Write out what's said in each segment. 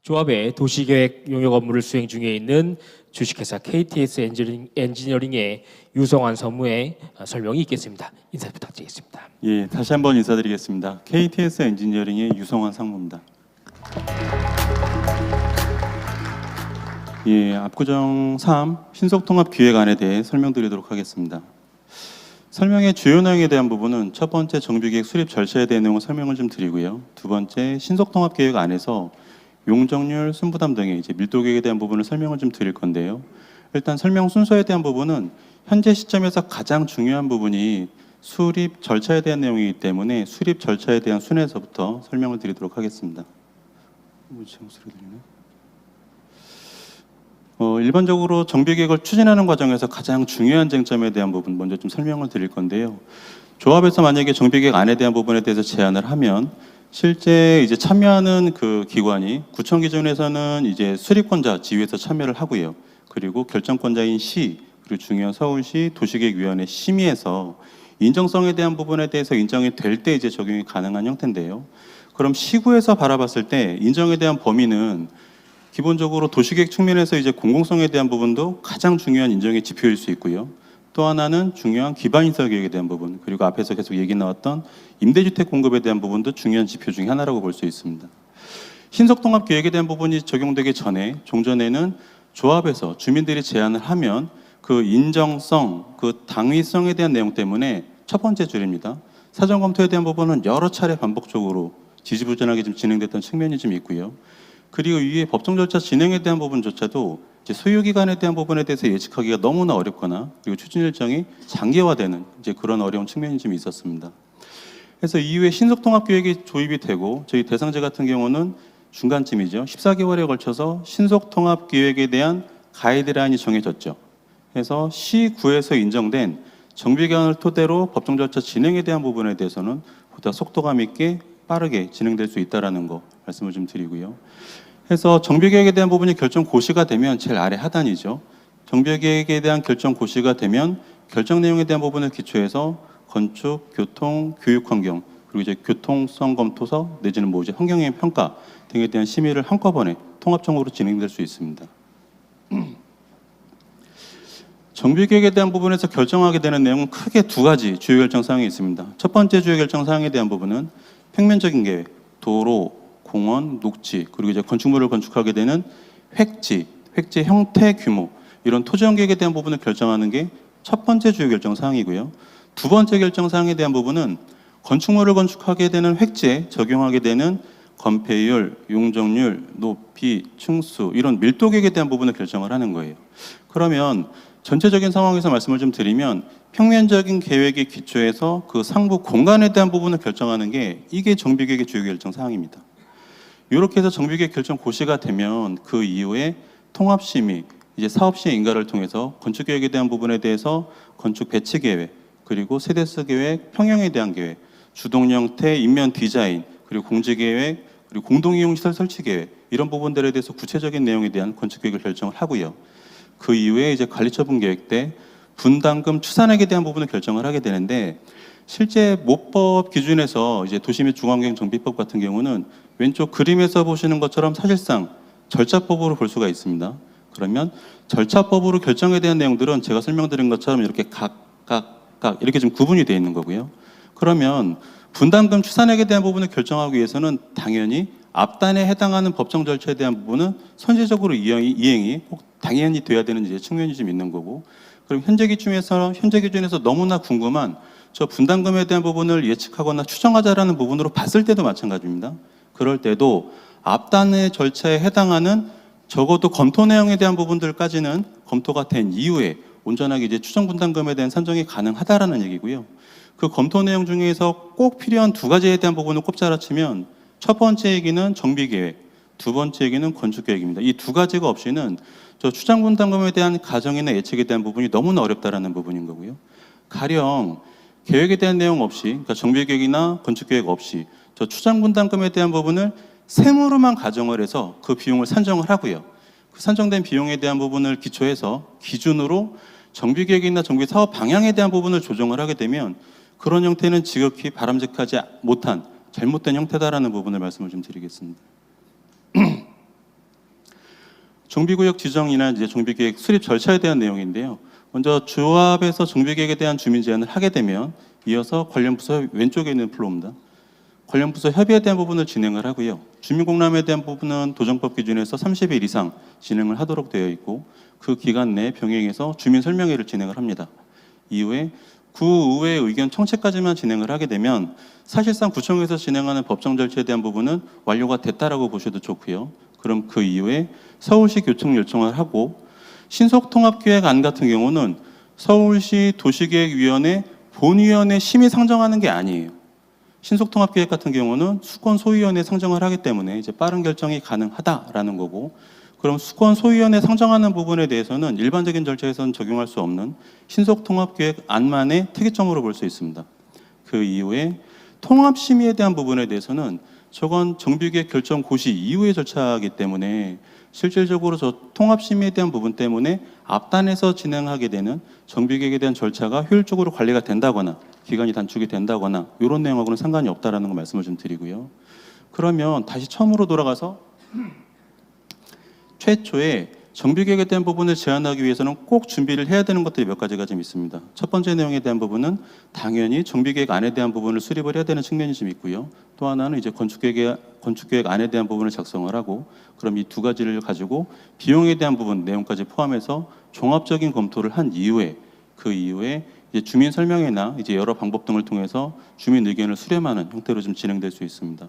조합의 도시계획 용역 업무를 수행 중에 있는 주식회사 KTS 엔지니어링의 유성환 서무의 설명이 있겠습니다. 인사 부탁드리겠습니다. 예, 다시 한번 인사드리겠습니다. KTS 엔지니어링의 유성환 상무입니다. 예, 압구정 3 신속통합기획안에 대해 설명드리도록 하겠습니다. 설명의 주요 내용에 대한 부분은 첫 번째 정비계획 수립 절차에 대한 내용을 설명을 좀 드리고요. 두 번째 신속통합계획안에서 용적률, 순부담 등의 밀도계획에 대한 부분을 설명을 좀 드릴 건데요. 일단 설명 순서에 대한 부분은 현재 시점에서 가장 중요한 부분이 수립 절차에 대한 내용이기 때문에 수립 절차에 대한 순에서부터 설명을 드리도록 하겠습니다. 일반적으로 정비계획을 추진하는 과정에서 가장 중요한 쟁점에 대한 부분 먼저 좀 설명을 드릴 건데요. 조합에서 만약에 정비계획안에 대한 부분에 대해서 제안을 하면 실제 참여하는 그 기관이 구청 기준에서는 수립권자 지위에서 참여를 하고요. 그리고 결정권자인 시, 그리고 중요한 서울시 도시계획위원회 심의에서 인정성에 대한 부분에 대해서 인정이 될 때 적용이 가능한 형태인데요. 그럼 시구에서 바라봤을 때 인정에 대한 범위는 기본적으로 도시계획 측면에서 공공성에 대한 부분도 가장 중요한 인정의 지표일 수 있고요. 또 하나는 중요한 기반시설 계획에 대한 부분, 그리고 앞에서 계속 얘기 나왔던 임대주택 공급에 대한 부분도 중요한 지표 중에 하나라고 볼 수 있습니다. 신속통합계획에 대한 부분이 적용되기 전에 종전에는 조합에서 주민들이 제안을 하면 그 인정성, 그 당위성에 대한 내용 때문에 첫 번째 줄입니다. 사전검토에 대한 부분은 여러 차례 반복적으로 지지부진하게 좀 진행됐던 측면이 좀 있고요. 그리고 이후에 법정 절차 진행에 대한 부분조차도 소요기간에 대한 부분에 대해서 예측하기가 너무나 어렵거나 그리고 추진 일정이 장기화되는 그런 어려운 측면이 좀 있었습니다. 그래서 이후에 신속통합계획이 조입이 되고 저희 대상자 같은 경우는 중간쯤이죠. 14개월에 걸쳐서 신속통합계획에 대한 가이드라인이 정해졌죠. 그래서 시구에서 인정된 정비기간을 토대로 법정 절차 진행에 대한 부분에 대해서는 보다 속도감 있게 빠르게 진행될 수 있다는 거 말씀을 좀 드리고요. 그래서 정비계획에 대한 부분이 결정 고시가 되면 제일 아래 하단이죠. 정비계획에 대한 결정 고시가 되면 결정 내용에 대한 부분을 기초해서 건축, 교통, 교육환경, 그리고 교통성 검토서 내지는 환경영향 평가 등에 대한 심의를 한꺼번에 통합적으로 진행될 수 있습니다. 정비계획에 대한 부분에서 결정하게 되는 내용은 크게 두 가지 주요 결정 사항이 있습니다. 첫 번째 주요 결정 사항에 대한 부분은 평면적인 계획, 도로, 공원, 녹지, 그리고 건축물을 건축하게 되는 획지 형태, 규모 이런 토지원 계획에 대한 부분을 결정하는 게 첫 번째 주요 결정 사항이고요. 두 번째 결정 사항에 대한 부분은 건축물을 건축하게 되는 획지에 적용하게 되는 건폐율, 용적률, 높이, 층수 이런 밀도 계획에 대한 부분을 결정을 하는 거예요. 그러면 전체적인 상황에서 말씀을 좀 드리면 평면적인 계획에 기초해서 그 상부 공간에 대한 부분을 결정하는 게 이게 정비계획의 주요 결정 사항입니다. 이렇게 해서 정비계획 결정 고시가 되면 그 이후에 통합심의, 사업시행 인가를 통해서 건축계획에 대한 부분에 대해서 건축 배치 계획, 그리고 세대수 계획, 평형에 대한 계획, 주동 형태, 인면 디자인, 그리고 공지 계획, 그리고 공동이용시설 설치 계획 이런 부분들에 대해서 구체적인 내용에 대한 건축계획을 결정을 하고요. 그 이후에 관리처분 계획 때 분담금 추산액에 대한 부분을 결정을 하게 되는데 실제 모법 기준에서 도시 및 중앙경 정비법 같은 경우는 왼쪽 그림에서 보시는 것처럼 사실상 절차법으로 볼 수가 있습니다. 그러면 절차법으로 결정에 대한 내용들은 제가 설명드린 것처럼 이렇게 각각 이렇게 좀 구분이 되어 있는 거고요. 그러면 분담금 추산액에 대한 부분을 결정하기 위해서는 당연히 앞단에 해당하는 법정 절차에 대한 부분은 선제적으로 이행이 꼭 당연히 돼야 되는 측면이 좀 있는 거고, 그럼 현재 기준에서 너무나 궁금한 저 분담금에 대한 부분을 예측하거나 추정하자라는 부분으로 봤을 때도 마찬가지입니다. 그럴 때도 앞단의 절차에 해당하는 적어도 검토 내용에 대한 부분들까지는 검토가 된 이후에 온전하게 추정 분담금에 대한 산정이 가능하다라는 얘기고요. 그 검토 내용 중에서 꼭 필요한 두 가지에 대한 부분을 꼽자라치면 첫 번째 얘기는 정비계획, 두 번째 얘기는 건축계획입니다. 이 두 가지가 없이는 저 추정 분담금에 대한 가정이나 예측에 대한 부분이 너무나 어렵다라는 부분인 거고요. 가령 계획에 대한 내용 없이, 그러니까 정비계획이나 건축계획 없이 저 추정 분담금에 대한 부분을 세무로만 가정을 해서 그 비용을 산정을 하고요. 그 산정된 비용에 대한 부분을 기준으로 정비계획이나 정비사업 방향에 대한 부분을 조정을 하게 되면 그런 형태는 지극히 바람직하지 못한 잘못된 형태다라는 부분을 말씀을 좀 드리겠습니다. 정비구역 지정이나 이제 정비계획 수립 절차에 대한 내용인데요. 먼저 조합에서 정비계획에 대한 주민 제안을 하게 되면 이어서 관련 부서 왼쪽에 있는 플로우입니다. 관련 부서 협의에 대한 부분을 진행을 하고요. 주민공람에 대한 부분은 도정법 기준에서 30일 이상 진행을 하도록 되어 있고 그 기간 내에 병행해서 주민 설명회를 진행을 합니다. 이후에 구의회 의견 청취까지만 진행을 하게 되면 사실상 구청에서 진행하는 법정 절차에 대한 부분은 완료가 됐다라고 보셔도 좋고요. 그럼 그 이후에 서울시 교청 요청을 하고 신속통합기획안 같은 경우는 서울시 도시계획위원회 본위원회 심의 상정하는 게 아니에요. 신속통합기획 같은 경우는 수권소위원회 상정을 하기 때문에 이제 빠른 결정이 가능하다라는 거고, 그럼 수권소위원회 상정하는 부분에 대해서는 일반적인 절차에서는 적용할 수 없는 신속통합기획안만의 특이점으로 볼 수 있습니다. 그 이후에 통합심의에 대한 부분에 대해서는 저건 정비계획 결정 고시 이후의 절차이기 때문에 실질적으로 저 통합심의에 대한 부분 때문에 앞단에서 진행하게 되는 정비계획에 대한 절차가 효율적으로 관리가 된다거나 기간이 단축이 된다거나 이런 내용하고는 상관이 없다라는 거 말씀을 좀 드리고요. 그러면 다시 처음으로 돌아가서 최초에 정비계획에 대한 부분을 제안하기 위해서는 꼭 준비를 해야 되는 것들이 몇 가지가 좀 있습니다. 첫 번째 내용에 대한 부분은 당연히 정비계획안에 대한 부분을 수립을 해야 되는 측면이 좀 있고요. 또 하나는 이제 건축계획안에 대한 부분을 작성을 하고, 그럼 이 두 가지를 가지고 비용에 대한 부분 내용까지 포함해서 종합적인 검토를 한 이후에 그 이후에 이제 주민 설명회나 이제 여러 방법 등을 통해서 주민 의견을 수렴하는 형태로 좀 진행될 수 있습니다.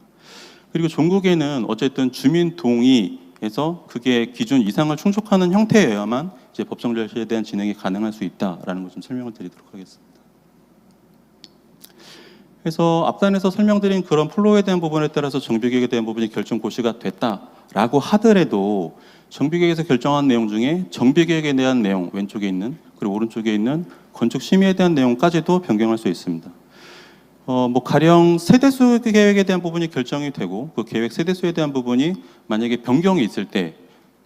그리고 종국에는 어쨌든 주민 동의에서 그게 기준 이상을 충족하는 형태여야만 이제 법정 절차에 대한 진행이 가능할 수 있다라는 것 좀 설명을 드리도록 하겠습니다. 그래서 앞단에서 설명드린 그런 플로우에 대한 부분에 따라서 정비계획에 대한 부분이 결정 고시가 됐다라고 하더라도 정비계획에서 결정한 내용 중에 정비계획에 대한 내용 왼쪽에 있는 그리고 오른쪽에 있는 건축심의에 대한 내용까지도 변경할 수 있습니다. 가령 세대수 계획에 대한 부분이 결정이 되고 그 계획 세대수에 대한 부분이 만약에 변경이 있을 때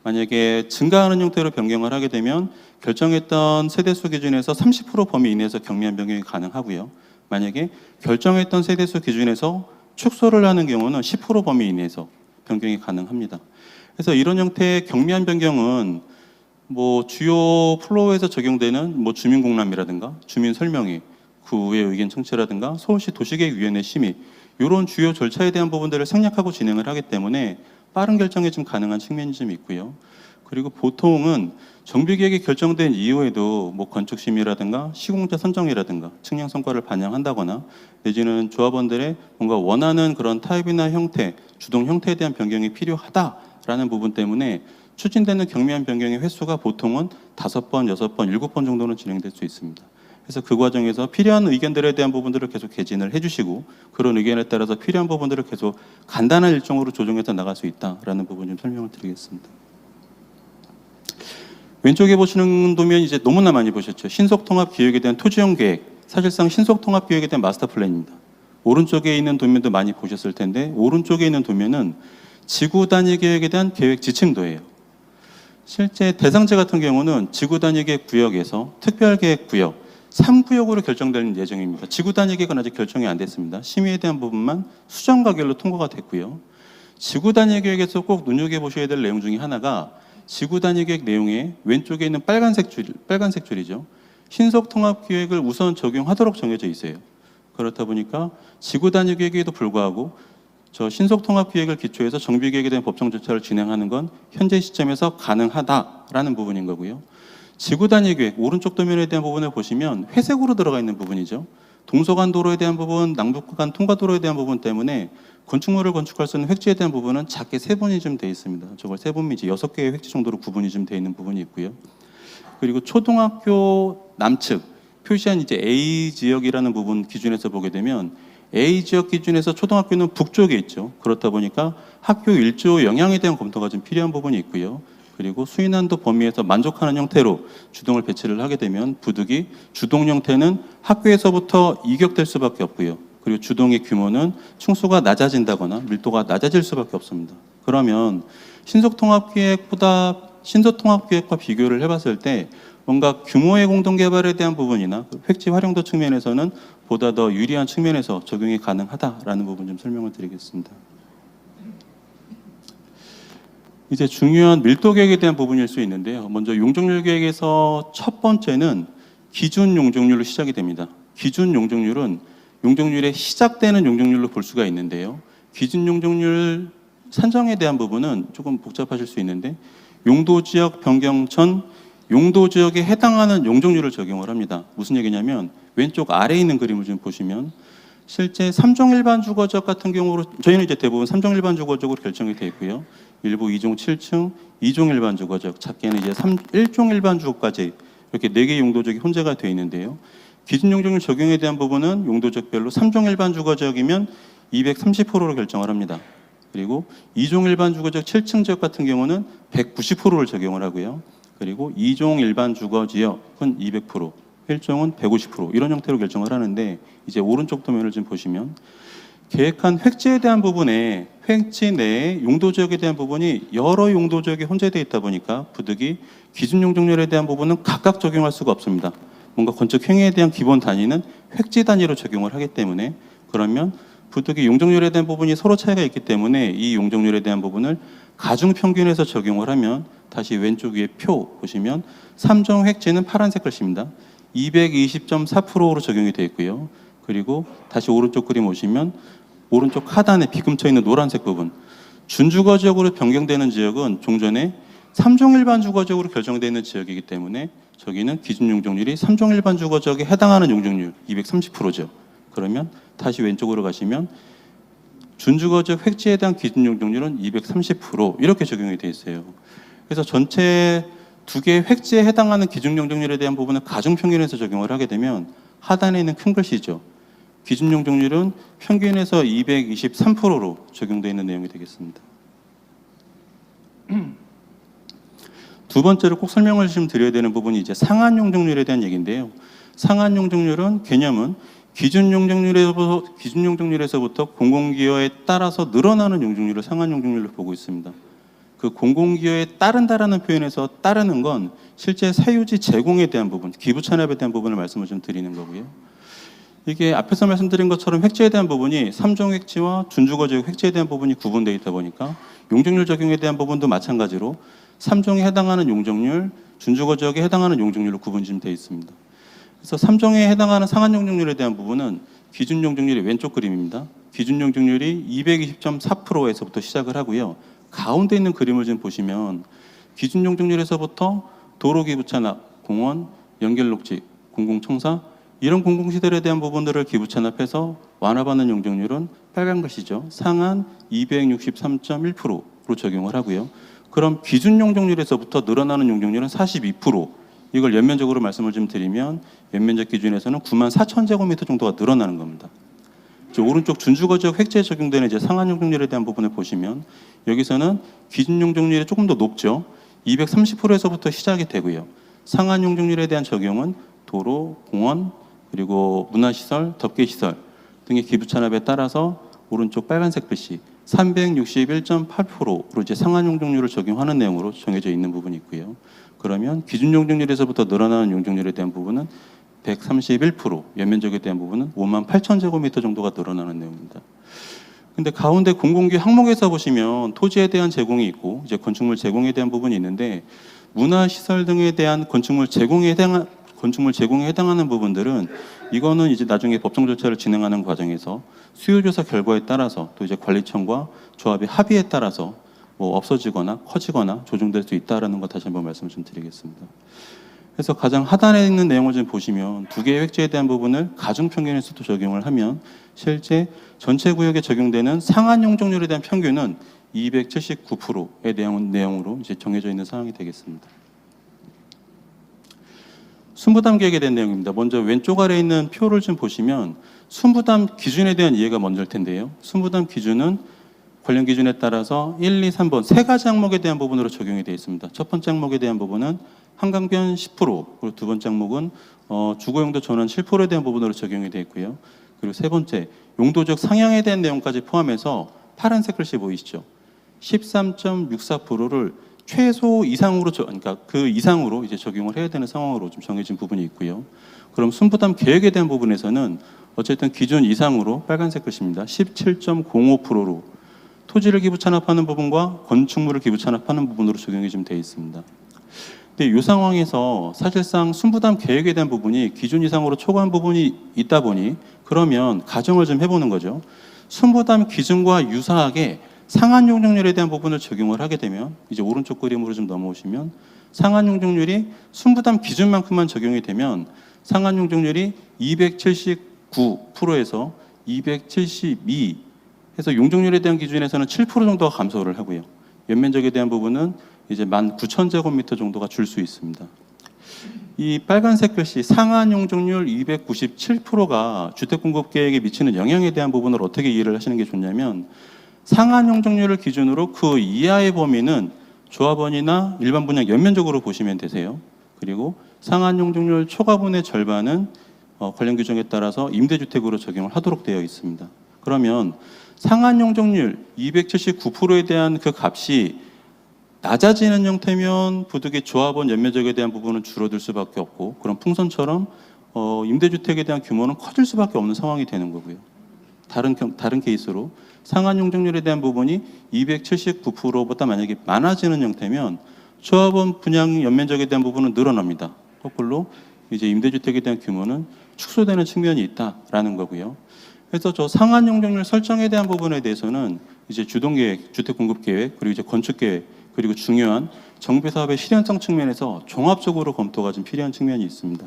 만약에 증가하는 형태로 변경을 하게 되면 결정했던 세대수 기준에서 30% 범위 이내에서 경미한 변경이 가능하고요. 만약에 결정했던 세대수 기준에서 축소를 하는 경우는 10% 범위 이내에서 변경이 가능합니다. 그래서 이런 형태의 경미한 변경은 주요 플로우에서 적용되는 주민공람이라든가 주민 설명회, 구의 의견 청취라든가 서울시 도시계획위원회 심의 이런 주요 절차에 대한 부분들을 생략하고 진행을 하기 때문에 빠른 결정이 좀 가능한 측면이 좀 있고요. 그리고 보통은 정비계획이 결정된 이후에도 건축심의라든가 시공자 선정이라든가 측량 성과를 반영한다거나 내지는 조합원들의 뭔가 원하는 그런 타입이나 형태, 주동 형태에 대한 변경이 필요하다라는 부분 때문에 추진되는 경미한 변경의 횟수가 보통은 5번, 6번, 7번 정도는 진행될 수 있습니다. 그래서 그 과정에서 필요한 의견들에 대한 부분들을 계속 개진을 해주시고 그런 의견에 따라서 필요한 부분들을 계속 간단한 일정으로 조정해서 나갈 수 있다라는 부분 좀 설명을 드리겠습니다. 왼쪽에 보시는 도면 이제 너무나 많이 보셨죠. 신속통합기획에 대한 토지형 계획, 사실상 신속통합기획에 대한 마스터 플랜입니다. 오른쪽에 있는 도면도 많이 보셨을 텐데 오른쪽에 있는 도면은 지구 단위 계획에 대한 계획 지침도예요. 실제 대상지 같은 경우는 지구 단위 계획 구역에서 특별계획 구역 3구역으로 결정될 예정입니다. 지구 단위 계획은 아직 결정이 안 됐습니다. 심의에 대한 부분만 수정 가결로 통과가 됐고요. 지구 단위 계획에서 꼭 눈여겨보셔야 될 내용 중에 하나가 지구 단위 계획 내용에 왼쪽에 있는 빨간색 줄이죠. 신속통합기획을 우선 적용하도록 정해져 있어요. 그렇다 보니까 지구 단위 계획에도 불구하고 저 신속통합기획을 기초해서 정비계획에 대한 법정 절차를 진행하는 건 현재 시점에서 가능하다라는 부분인 거고요. 지구 단위 계획 오른쪽 도면에 대한 부분을 보시면 회색으로 들어가 있는 부분이죠. 동서간 도로에 대한 부분, 남북간 통과도로에 대한 부분 때문에 건축물을 건축할 수 있는 획지에 대한 부분은 작게 세분이 좀 돼 있습니다. 저걸 세분이 이제 6개의 획지 정도로 구분이 좀 돼 있는 부분이 있고요. 그리고 초등학교 남측 표시한 이제 A 지역이라는 부분 기준에서 보게 되면 A 지역 기준에서 초등학교는 북쪽에 있죠. 그렇다 보니까 학교 일조 영향에 대한 검토가 좀 필요한 부분이 있고요. 그리고 수인한도 범위에서 만족하는 형태로 주동을 배치를 하게 되면 부득이 주동 형태는 학교에서부터 이격될 수밖에 없고요. 그리고 주동의 규모는 층수가 낮아진다거나 밀도가 낮아질 수밖에 없습니다. 그러면 신속통합기획과 비교를 해봤을 때 뭔가 규모의 공동개발에 대한 부분이나 획지 활용도 측면에서는 보다 더 유리한 측면에서 적용이 가능하다라는 부분 좀 설명을 드리겠습니다. 이제 중요한 밀도 계획에 대한 부분일 수 있는데요. 먼저 용적률 계획에서 첫 번째는 기준 용적률로 시작이 됩니다. 기준 용적률은 용적률의 시작되는 용적률로 볼 수가 있는데요. 기준 용적률 산정에 대한 부분은 조금 복잡하실 수 있는데 용도지역 변경 전 용도지역에 해당하는 용적률을 적용을 합니다. 무슨 얘기냐면 왼쪽 아래에 있는 그림을 좀 보시면 실제 3종 일반 주거지역 같은 경우로 저희는 이제 대부분 3종 일반 주거지역으로 결정이 되어 있고요. 일부 2종 7층, 2종 일반 주거지역, 작게는 이제 1종 일반 주거까지 이렇게 4개의 용도지역이 혼재가 되어 있는데요. 기준 용적률 적용에 대한 부분은 용도지역별로 3종 일반 주거지역이면 230%로 결정을 합니다. 그리고 2종 일반 주거지역 7층 지역 같은 경우는 190%를 적용을 하고요. 그리고 2종 일반 주거지역은 200%, 1종은 150% 이런 형태로 결정을 하는데 이제 오른쪽 도면을 좀 보시면 계획한 획지에 대한 부분에 획지 내에 용도지역에 대한 부분이 여러 용도지역이 혼재되어 있다 보니까 부득이 기준 용적률에 대한 부분은 각각 적용할 수가 없습니다. 뭔가 건축 행위에 대한 기본 단위는 획지 단위로 적용을 하기 때문에 그러면 부득이 용적률에 대한 부분이 서로 차이가 있기 때문에 이 용적률에 대한 부분을 가중평균에서 적용을 하면 다시 왼쪽 위에 표 보시면 3종 획지는 파란색 글씨입니다. 220.4%로 적용이 되어 있고요. 그리고 다시 오른쪽 그림 오시면 오른쪽 하단에 비금쳐 있는 노란색 부분 준주거지역으로 변경되는 지역은 종전에 3종 일반 주거지역으로 결정되어 있는 지역이기 때문에 저기는 기준 용적률이 3종 일반 주거지역에 해당하는 용적률 230%죠. 그러면 다시 왼쪽으로 가시면 준주거지역 획지에 대한 기준 용적률은 230% 이렇게 적용이 되어 있어요. 그래서 전체 두 개의 획지에 해당하는 기준 용적률에 대한 부분을 가중평균에서 적용을 하게 되면 하단에 있는 큰 글씨죠. 기준 용적률은 평균에서 223%로 적용되어 있는 내용이 되겠습니다. 두 번째로 꼭 설명을 좀 드려야 되는 부분이 이제 상한 용적률에 대한 얘기인데요. 상한 용적률은 개념은 기준 용적률에서부터 공공기여에 따라서 늘어나는 용적률을 상한 용적률로 보고 있습니다. 그 공공기여에 따른다라는 표현에서 따르는 건 실제 사유지 제공에 대한 부분, 기부 찬압에 대한 부분을 말씀을 좀 드리는 거고요. 이게 앞에서 말씀드린 것처럼 획지에 대한 부분이 3종 획지와 준주거지역 획지에 대한 부분이 구분되어 있다 보니까 용적률 적용에 대한 부분도 마찬가지로 3종에 해당하는 용적률, 준주거지역에 해당하는 용적률로 구분이 좀 되어 있습니다. 그래서 3종에 해당하는 상한 용적률에 대한 부분은 기준 용적률이 왼쪽 그림입니다. 기준 용적률이 220.4%에서부터 시작을 하고요. 가운데 있는 그림을 좀 보시면 기준 용적률에서부터 도로기부 찬압, 공원, 연결녹지, 공공청사 이런 공공시설에 대한 부분들을 기부 찬압해서 완화받는 용적률은 빨간 글씨죠. 상한 263.1%로 적용을 하고요. 그럼 기준 용적률에서부터 늘어나는 용적률은 42%. 이걸 연면적으로 말씀을 좀 드리면 연면적 기준에서는 94,000제곱미터 정도가 늘어나는 겁니다. 오른쪽 준주거지역 획지에 적용되는 이제 상한 용적률에 대한 부분을 보시면 여기서는 기준 용적률이 조금 더 높죠. 230%에서부터 시작이 되고요. 상한 용적률에 대한 적용은 도로, 공원, 그리고 문화시설, 덮개시설 등의 기부 찬압에 따라서 오른쪽 빨간색 글씨 361.8%로 이제 상한 용적률을 적용하는 내용으로 정해져 있는 부분이 있고요. 그러면 기준 용적률에서부터 늘어나는 용적률에 대한 부분은 131%, 연면적에 대한 부분은 58,000제곱미터 정도가 늘어나는 내용입니다. 근데 가운데 공공기 항목에서 보시면 토지에 대한 제공이 있고 이제 건축물 제공에 대한 부분이 있는데 문화시설 등에 대한 건축물 제공에 해당하는 부분들은 이거는 이제 나중에 법정 절차를 진행하는 과정에서 수요조사 결과에 따라서 또 이제 관리청과 조합의 합의에 따라서 뭐 없어지거나 커지거나 조정될 수 있다라는 거 다시 한번 말씀을 좀 드리겠습니다. 그래서 가장 하단에 있는 내용을 좀 보시면 두 개의 획지에 대한 부분을 가중평균에서도 적용을 하면 실제 전체 구역에 적용되는 상한 용적률에 대한 평균은 279%에 대한 내용으로 이제 정해져 있는 사항이 되겠습니다. 순부담 계획에 대한 내용입니다. 먼저 왼쪽 아래에 있는 표를 좀 보시면 순부담 기준에 대한 이해가 먼저일 텐데요. 순부담 기준은 관련 기준에 따라서 1, 2, 3번 세 가지 항목에 대한 부분으로 적용이 되어 있습니다. 첫 번째 항목에 대한 부분은 한강변 10%, 그리고 두 번째 항목은 주거용도 전원 7%에 대한 부분으로 적용이 되어 있고요. 그리고 세 번째 용도적 상향에 대한 내용까지 포함해서 파란색 글씨 보이시죠? 13.64%를 최소 이상으로 그러니까 그 이상으로 이제 적용을 해야 되는 상황으로 좀 정해진 부분이 있고요. 그럼 순부담 계획에 대한 부분에서는 어쨌든 기준 이상으로 빨간색 글씨입니다. 17.05%로 토지를 기부 찬합하는 부분과 건축물을 기부 찬합하는 부분으로 적용이 좀 되어 있습니다. 근데 이 상황에서 사실상 순부담 계획에 대한 부분이 기준 이상으로 초과한 부분이 있다 보니 그러면 가정을 좀 해보는 거죠. 순부담 기준과 유사하게 상한 용적률에 대한 부분을 적용을 하게 되면 이제 오른쪽 그림으로 좀 넘어오시면 상한 용적률이 순부담 기준만큼만 적용이 되면 상한 용적률이 279%에서 272 해서 용적률에 대한 기준에서는 7% 정도가 감소를 하고요. 연면적에 대한 부분은 이제 19,000제곱미터 정도가 줄 수 있습니다. 이 빨간색 글씨 상한 용적률 297%가 주택공급계획에 미치는 영향에 대한 부분을 어떻게 이해를 하시는 게 좋냐면 상한 용적률을 기준으로 그 이하의 범위는 조합원이나 일반 분양 연면적으로 보시면 되세요. 그리고 상한 용적률 초과분의 절반은 관련 규정에 따라서 임대주택으로 적용을 하도록 되어 있습니다. 그러면 상한 용적률 279%에 대한 그 값이 낮아지는 형태면 부득이 조합원 연면적에 대한 부분은 줄어들 수밖에 없고 그럼 풍선처럼 임대주택에 대한 규모는 커질 수밖에 없는 상황이 되는 거고요. 다른 케이스로 상한 용적률에 대한 부분이 279%보다 만약에 많아지는 형태면 조합원 분양 연면적에 대한 부분은 늘어납니다. 거꾸로 이제 임대주택에 대한 규모는 축소되는 측면이 있다라는 거고요. 그래서 저 상한 용적률 설정에 대한 부분에 대해서는 이제 주동계획, 주택공급계획, 그리고 이제 건축계획, 그리고 중요한 정비사업의 실현성 측면에서 종합적으로 검토가 좀 필요한 측면이 있습니다.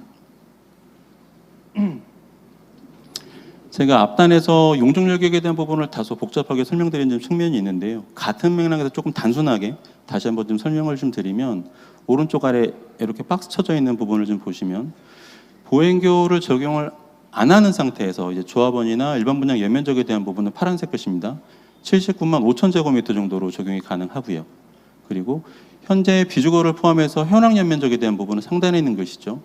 제가 앞단에서 용적률 계획에 대한 부분을 다소 복잡하게 설명드린 측면이 있는데요. 같은 맥락에서 조금 단순하게 다시 한번 좀 설명을 좀 드리면 오른쪽 아래 이렇게 박스 쳐져 있는 부분을 좀 보시면 보행교를 적용을 안 하는 상태에서 이제 조합원이나 일반 분양 연면적에 대한 부분은 파란색 것입니다. 79만 5천 제곱미터 정도로 적용이 가능하고요. 그리고 현재 비주거를 포함해서 현황 연면적에 대한 부분은 상단에 있는 것이죠.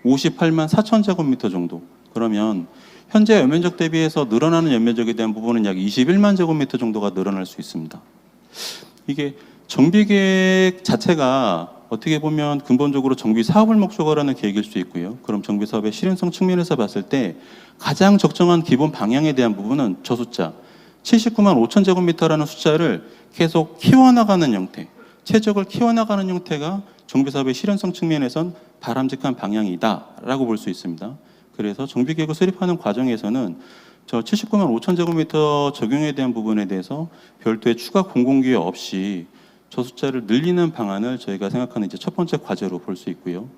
58만 4천 제곱미터 정도. 그러면 현재 연면적 대비해서 늘어나는 연면적에 대한 부분은 약 21만 제곱미터 정도가 늘어날 수 있습니다. 이게 정비계획 자체가 어떻게 보면 근본적으로 정비 사업을 목적으로 하는 계획일 수 있고요. 그럼 정비 사업의 실현성 측면에서 봤을 때 가장 적정한 기본 방향에 대한 부분은 저 숫자 79만 5천 제곱미터라는 숫자를 계속 키워나가는 형태, 최적을 키워나가는 형태가 정비 사업의 실현성 측면에선 바람직한 방향이다라고 볼 수 있습니다. 그래서 정비계획을 수립하는 과정에서는 저 79만 5천 제곱미터 적용에 대한 부분에 대해서 별도의 추가 공공기회 없이 저 숫자를 늘리는 방안을 저희가 생각하는 이제 첫 번째 과제로 볼 수 있고요.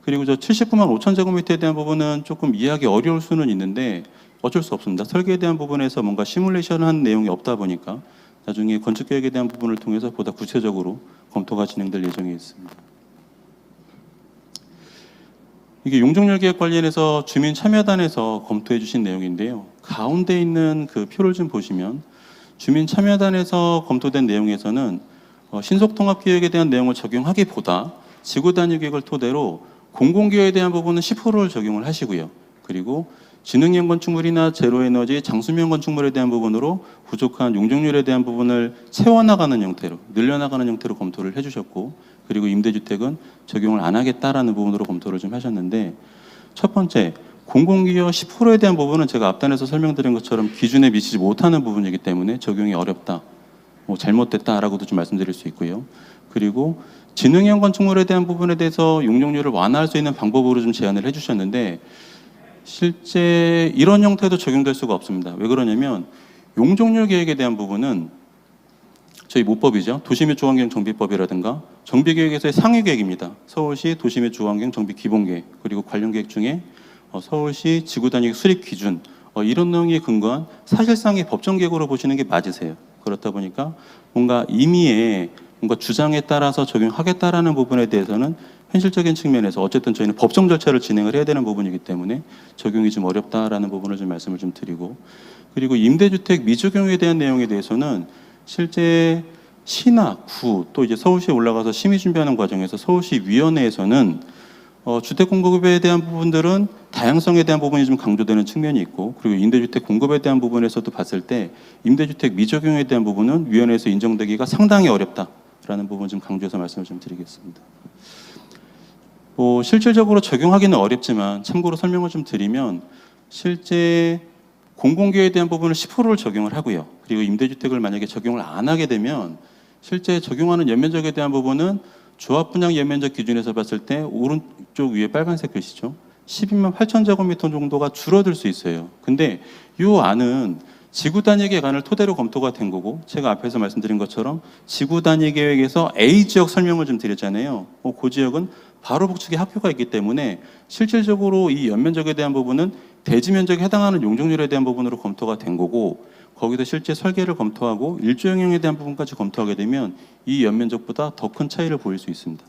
그리고 저 79만 5천 제곱미터에 대한 부분은 조금 이해하기 어려울 수는 있는데 어쩔 수 없습니다. 설계에 대한 부분에서 뭔가 시뮬레이션한 내용이 없다 보니까 나중에 건축계획에 대한 부분을 통해서 보다 구체적으로 검토가 진행될 예정에 있습니다. 이게 용적률 계획 관련해서 주민 참여단에서 검토해 주신 내용인데요. 가운데 있는 그 표를 좀 보시면 주민 참여단에서 검토된 내용에서는 신속통합계획에 대한 내용을 적용하기보다 지구단위 계획을 토대로 공공기여에 대한 부분은 10%를 적용을 하시고요. 그리고 지능형 건축물이나 제로에너지 장수명 건축물에 대한 부분으로 부족한 용적률에 대한 부분을 채워나가는 형태로 늘려나가는 형태로 검토를 해주셨고 그리고 임대주택은 적용을 안 하겠다라는 부분으로 검토를 좀 하셨는데 첫 번째 공공기여 10%에 대한 부분은 제가 앞단에서 설명드린 것처럼 기준에 미치지 못하는 부분이기 때문에 적용이 어렵다. 잘못됐다라고도 좀 말씀드릴 수 있고요. 그리고 지능형 건축물에 대한 부분에 대해서 용적률을 완화할 수 있는 방법으로 좀 제안을 해주셨는데 실제 이런 형태도 적용될 수가 없습니다. 왜 그러냐면 용적률 계획에 대한 부분은 저희 모법이죠. 도시및 주환경 정비법이라든가 정비계획에서의 상위 계획입니다. 서울시 도시및 주환경 정비 기본계획 그리고 관련 계획 중에 서울시 지구단위 수립 기준 이런 내용에 근거한 사실상의 법정 계획으로 보시는 게 맞으세요. 그렇다 보니까 뭔가 임의의 뭔가 주장에 따라서 적용하겠다라는 부분에 대해서는 현실적인 측면에서 어쨌든 저희는 법정 절차를 진행을 해야 되는 부분이기 때문에 적용이 좀 어렵다라는 부분을 좀 말씀을 좀 드리고 그리고 임대주택 미적용에 대한 내용에 대해서는 실제 시나 구 또 이제 서울시에 올라가서 심의 준비하는 과정에서 서울시 위원회에서는 주택 공급에 대한 부분들은 다양성에 대한 부분이 좀 강조되는 측면이 있고 그리고 임대주택 공급에 대한 부분에서도 봤을 때 임대주택 미적용에 대한 부분은 위원회에서 인정되기가 상당히 어렵다라는 부분 좀 강조해서 말씀을 좀 드리겠습니다. 실질적으로 적용하기는 어렵지만 참고로 설명을 좀 드리면 실제 공공기여에 대한 부분을 10%를 적용을 하고요. 그리고 임대주택을 만약에 적용을 안 하게 되면 실제 적용하는 연면적에 대한 부분은 조합 분양 연면적 기준에서 봤을 때 오른쪽 위에 빨간색 글씨죠. 12만 8천 제곱미터 정도가 줄어들 수 있어요. 근데 이 안은 지구 단위 계획안을 토대로 검토가 된 거고, 제가 앞에서 말씀드린 것처럼 지구 단위 계획에서 A 지역 설명을 좀 드렸잖아요. 그 지역은 바로 북측에 학교가 있기 때문에 실질적으로 이 연면적에 대한 부분은 대지 면적에 해당하는 용적률에 대한 부분으로 검토가 된 거고, 거기서 실제 설계를 검토하고 일조 영향에 대한 부분까지 검토하게 되면 이 연면적보다 더 큰 차이를 보일 수 있습니다.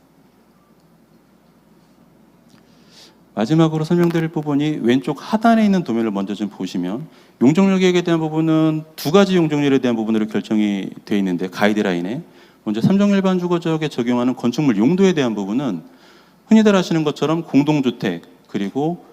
마지막으로 설명드릴 부분이 왼쪽 하단에 있는 도면을 먼저 좀 보시면, 용적률 계획에 대한 부분은 두 가지 용적률에 대한 부분으로 결정이 되어 있는데, 가이드라인에 먼저 3종 일반 주거 지역에 적용하는 건축물 용도에 대한 부분은 흔히들 아시는 것처럼 공동주택 그리고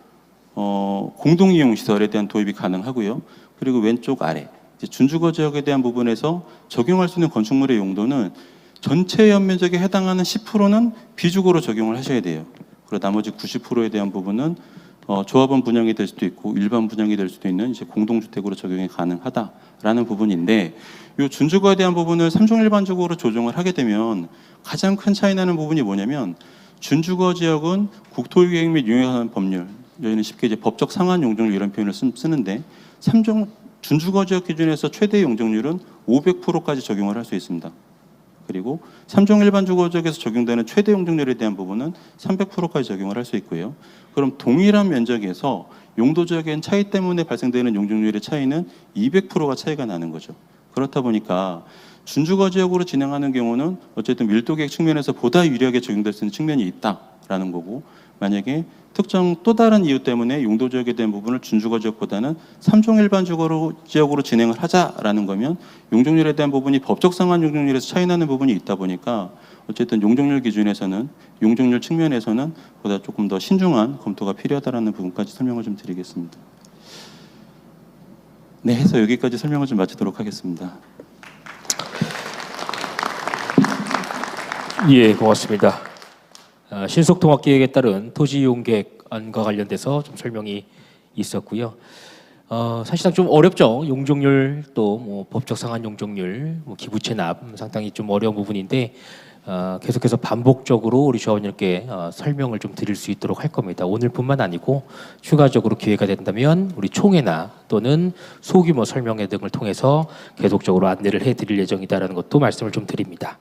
공동이용시설에 대한 도입이 가능하고요. 그리고 왼쪽 아래 이제 준주거 지역에 대한 부분에서 적용할 수 있는 건축물의 용도는 전체 연면적에 해당하는 10%는 비주거로 적용을 하셔야 돼요. 그리고 나머지 90%에 대한 부분은 조합원 분양이 될 수도 있고 일반 분양이 될 수도 있는 이제 공동주택으로 적용이 가능하다라는 부분인데, 이 준주거에 대한 부분을 3종 일반적으로 조정을 하게 되면 가장 큰 차이 나는 부분이 뭐냐면, 준주거 지역은 국토기획 및 유행하는 법률, 여기는 쉽게 이제 법적 상한 용적률 이런 표현을 쓰는데, 3종 준주거 지역 기준에서 최대 용적률은 500%까지 적용을 할 수 있습니다. 그리고 3종 일반 주거 지역에서 적용되는 최대 용적률에 대한 부분은 300%까지 적용을 할 수 있고요. 그럼 동일한 면적에서 용도 지역엔 차이 때문에 발생되는 용적률의 차이는 200%가 차이가 나는 거죠. 그렇다 보니까 준주거 지역으로 진행하는 경우는 어쨌든 밀도계획 측면에서 보다 유리하게 적용될 수 있는 측면이 있다라는 거고, 만약에 특정 또 다른 이유 때문에 용도 지역에 대한 부분을 준주거 지역보다는 3종 일반 주거 지역으로 진행을 하자라는 거면 용적률에 대한 부분이 법적 상한 용적률에서 차이 나는 부분이 있다 보니까 어쨌든 용적률 기준에서는, 용적률 측면에서는 보다 조금 더 신중한 검토가 필요하다라는 부분까지 설명을 좀 드리겠습니다. 네, 해서 여기까지 설명을 좀 마치도록 하겠습니다. 예, 고맙습니다. 신속통합계획에 따른 토지이용계획안과 관련돼서 좀 설명이 있었고요. 사실상 좀 어렵죠. 용적률 또 뭐 법적 상한 용적률, 뭐 기부채납 상당히 좀 어려운 부분인데 계속해서 반복적으로 우리 조합원님께 설명을 좀 드릴 수 있도록 할 겁니다. 오늘뿐만 아니고 추가적으로 기회가 된다면 우리 총회나 또는 소규모 설명회 등을 통해서 계속적으로 안내를 해드릴 예정이다라는 것도 말씀을 좀 드립니다.